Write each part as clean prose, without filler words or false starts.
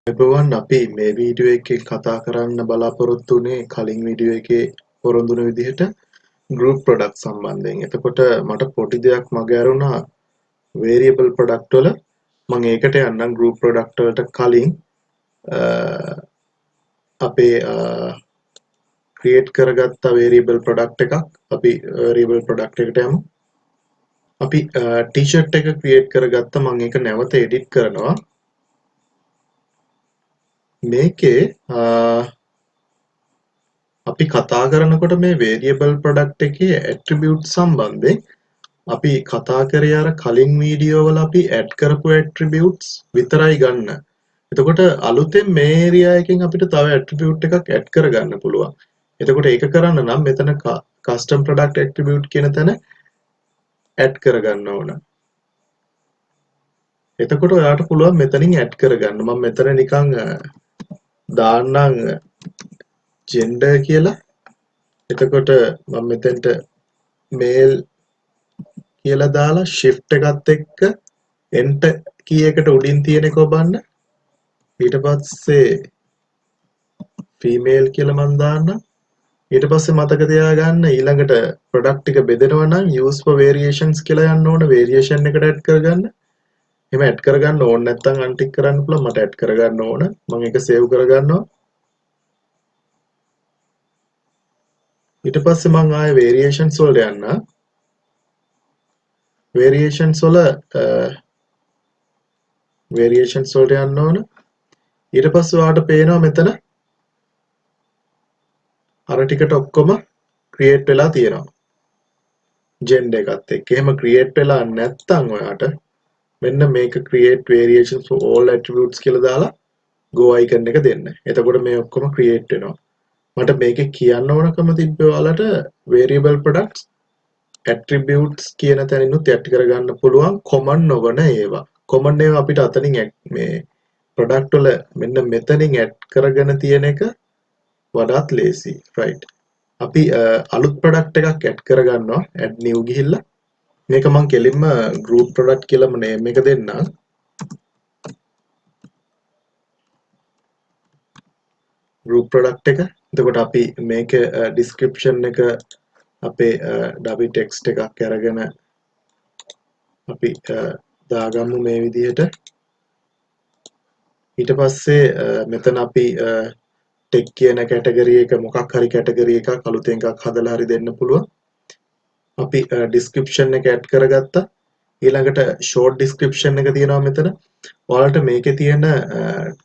එබවන් අපි මේ වීඩියෝ එකේ කතා කරන්න බලාපොරොත්තු වුණේ කලින් වීඩියෝ එකේ පොරොන්දු වෙන විදිහට group product සම්බන්ධයෙන්. එතකොට මට පොඩි දෙයක් මග ඇරුණා variable product වල. මම ඒකට යන්නම් group product වලට කලින් අපේ create කරගත්ත variable product එකක් අපි variable product එකට යමු. අපි t-shirt එක create කරගත්ත මම ඒක නැවත edit කරනවා. මේකේ අපි කතා කරනකොට මේ variable product එකේ attribute සම්බන්ධයෙන් අපි කතා කරේ අර කලින් වීඩියෝ වල අපි add කරපු attributes විතරයි ගන්න. එතකොට අලුතෙන් මේ area එකෙන් අපිට තව attribute එකක් add කරගන්න පුළුවන්. එතකොට ඒක කරන්න නම් මෙතන custom product attribute කියන තැන add කරගන්න ඕන. එතකොට ඔයාට පුළුවන් මෙතනින් add කරගන්න. මම මෙතන නිකන් දාන්නම් gender කියලා. එතකොට මම මෙතෙන්ට male කියලා දාලා shift එකත් එක්ක enter key එකට උඩින් තියෙන එක ඔබන්න. ඊට පස්සේ female කියලා මම දාන්නම්. ඊට පස්සේ මතක තියාගන්න ඊළඟට product ටික බෙදෙනවා නම් use for variations කියලා යන්න ඕන. variation එකට add කරගන්න. එහෙම add කරගන්න ඕන නැත්නම් untick කරන්න පුළුවන්. මට add කරගන්න ඕන. මම ඒක save කරගන්නවා. ඊට පස්සේ මම ආයේ variations වලට යන්න. variations වල variations වලට යන්න ඕන. ඊට පස්සේ ඔයාලට පේනවා මෙතන අර ටිකට ඔක්කොම create වෙලා තියෙනවා. gender එකත් එක්ක. එහෙම create වෙලා නැත්නම් ඔයාට මෙන්න මේක create variations for all attributes කියලා දාලා go icon එක දෙන්න. එතකොට මේ ඔක්කොම create වෙනවා. මට මේකේ කියන්න ඕනකම තිබ්බේ ඔයාලට variable products attributes කියන තැනිනුත් add කරගන්න පුළුවන් common නොවන ඒවා. common ඒවා අපිට අතනින් මේ product වල මෙන්න මෙතනින් add කරගෙන තියෙන එක වඩාත් ලේසි. right. අපි අලුත් product එකක් add කරගන්නවා. add new ගිහිල්ලා මේක මම කෙලින්ම group product කියලාම name එක දෙන්නම්. group product එක. එතකොට අපි මේක description එක අපේ ඩබි ටෙක්ස්ට් එකක් අරගෙන අපි දාගමු මේ විදිහට. ඊට පස්සේ මෙතන අපි ටෙක් කියන කැටගරි එක මොකක් හරි කැටගරි එකක් අලුතෙන් එකක් හදලා හරි දෙන්න පුළුවන්. අපි description එක add කරගත්තා. ඊළඟට short description එක තියෙනවා මෙතන. ඔයාලට මේකේ තියෙන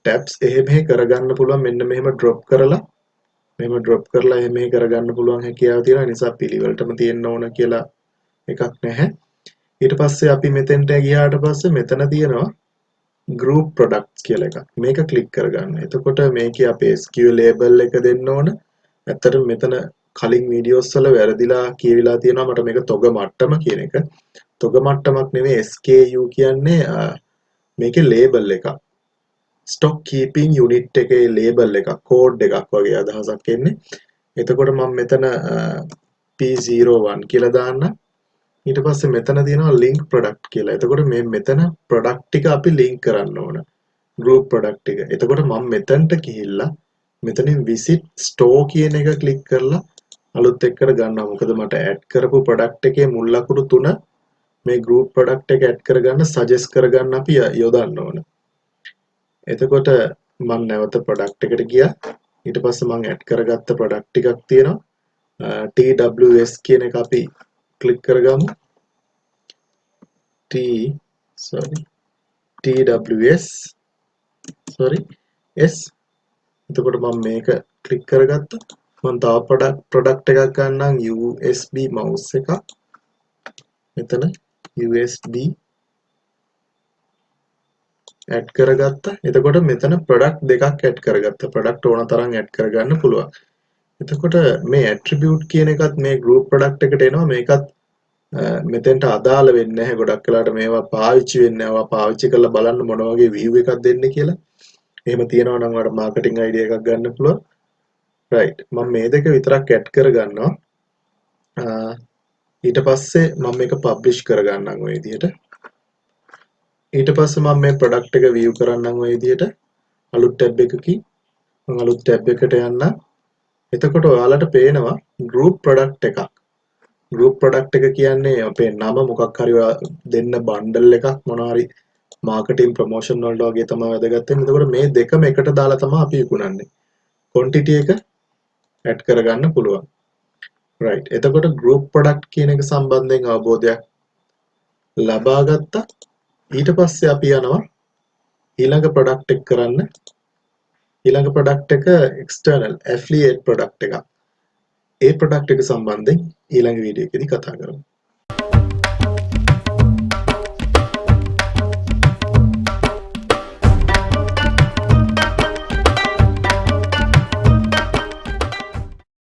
tabs එහෙම කරගන්න පුළුවන්. මෙන්න මෙහෙම drop කරලා එහෙම කරගන්න පුළුවන් හැකියාව තියෙනවා. නිසා පිළිවෙලටම තියෙන්න ඕන කියලා එකක් නැහැ. ඊට පස්සේ අපි මෙතෙන්ට ගියාට පස්සේ මෙතන තියෙනවා group products කියලා එකක්. මේක ක්ලික් කරගන්න. එතකොට මේකේ අපේ SQL label එක දෙන්න ඕන. ඇත්තටම මෙතන කලින් වීඩියෝස් වල වැරදිලා කියවිලා තියෙනවා මට මේක තොග මට්ටම කියන එක. තොග මට්ටමක් නෙමෙයි SKU කියන්නේ මේකේ label එකක්. stock keeping unit එකේ label එකක්, code එකක් වගේ අදහසක් එන්නේ. එතකොට මම මෙතන P01 කියලා දාන්න. ඊට පස්සේ මෙතන තියෙනවා link product කියලා. එතකොට මේ මෙතන product ටික අපි link කරන්න ඕන. group product ටික. එතකොට මම මෙතනට ගිහිල්ලා මෙතනින් visit store කියන එක click කරලා අලුත් එක්කර ගන්නවා. මොකද මට add කරපු product එකේ මුල් ලකුණු 3 මේ group product එක add කරගන්න suggest කරගන්න අපි යොදන්න ඕන. එතකොට මම නැවත product එකට ගියා. ඊට පස්සේ මම add කරගත්ත product ටිකක් තියෙනවා. TWS කියන එක අපි click කරගමු. TWS S. එතකොට මම මේක click කරගත්තා. මම තව product එකක් ගන්නම් USB mouse එකක්. මෙතන USB add කරගත්තා. එතකොට මෙතන product දෙකක් add කරගත්තා. product ඕන තරම් add කරගන්න පුළුවන්. එතකොට මේ attribute කියන එකත් මේ group product එකට එනවා. මේකත් මෙතෙන්ට අදාළ වෙන්නේ නැහැ. ගොඩක් වෙලාට මේවා පාවිච්චි වෙන්නේ නැහැ. පාවිච්චි කරලා බලන්න මොන වගේ view එකක් දෙන්නේ කියලා. එහෙම තියෙනවා නම් ඔයාලට marketing idea එකක් ගන්න පුළුවන්. right. මම මේ දෙක විතරක් add කරගන්නවා. ඊට පස්සේ මම මේක publish කරගන්නම් ඔය විදිහට. ඊට පස්සේ මම මේ product එක view කරන්නම් ඔය විදිහට. අලුත් ටැබ් එකකින් මම අලුත් ටැබ් එකට යන්න. එතකොට ඔයාලට පේනවා group product එකක්. group product එක කියන්නේ අපේ නම මොකක් හරි දෙන්න බණ්ඩල් එකක් මොනවා හරි මාකටිං ප්‍රොමෝෂන් වලට වගේ තමයි වැදගත් වෙන්නේ. එතකොට මේ දෙකම එකට දාලා තමයි අපි විකුණන්නේ. quantity එක ඇඩ් කරගන්න පුළුවන්. right. එතකොට group product කියන එක සම්බන්ධයෙන් අවබෝධයක් ලබා ගත්තා. ඊට පස්සේ අපි යනවා ඊළඟ product එක කරන්න. ඊළඟ product එක external affiliate product එකක්. ඒ product එක සම්බන්ධයෙන් ඊළඟ වීඩියෝ එකේදී කතා කරමු.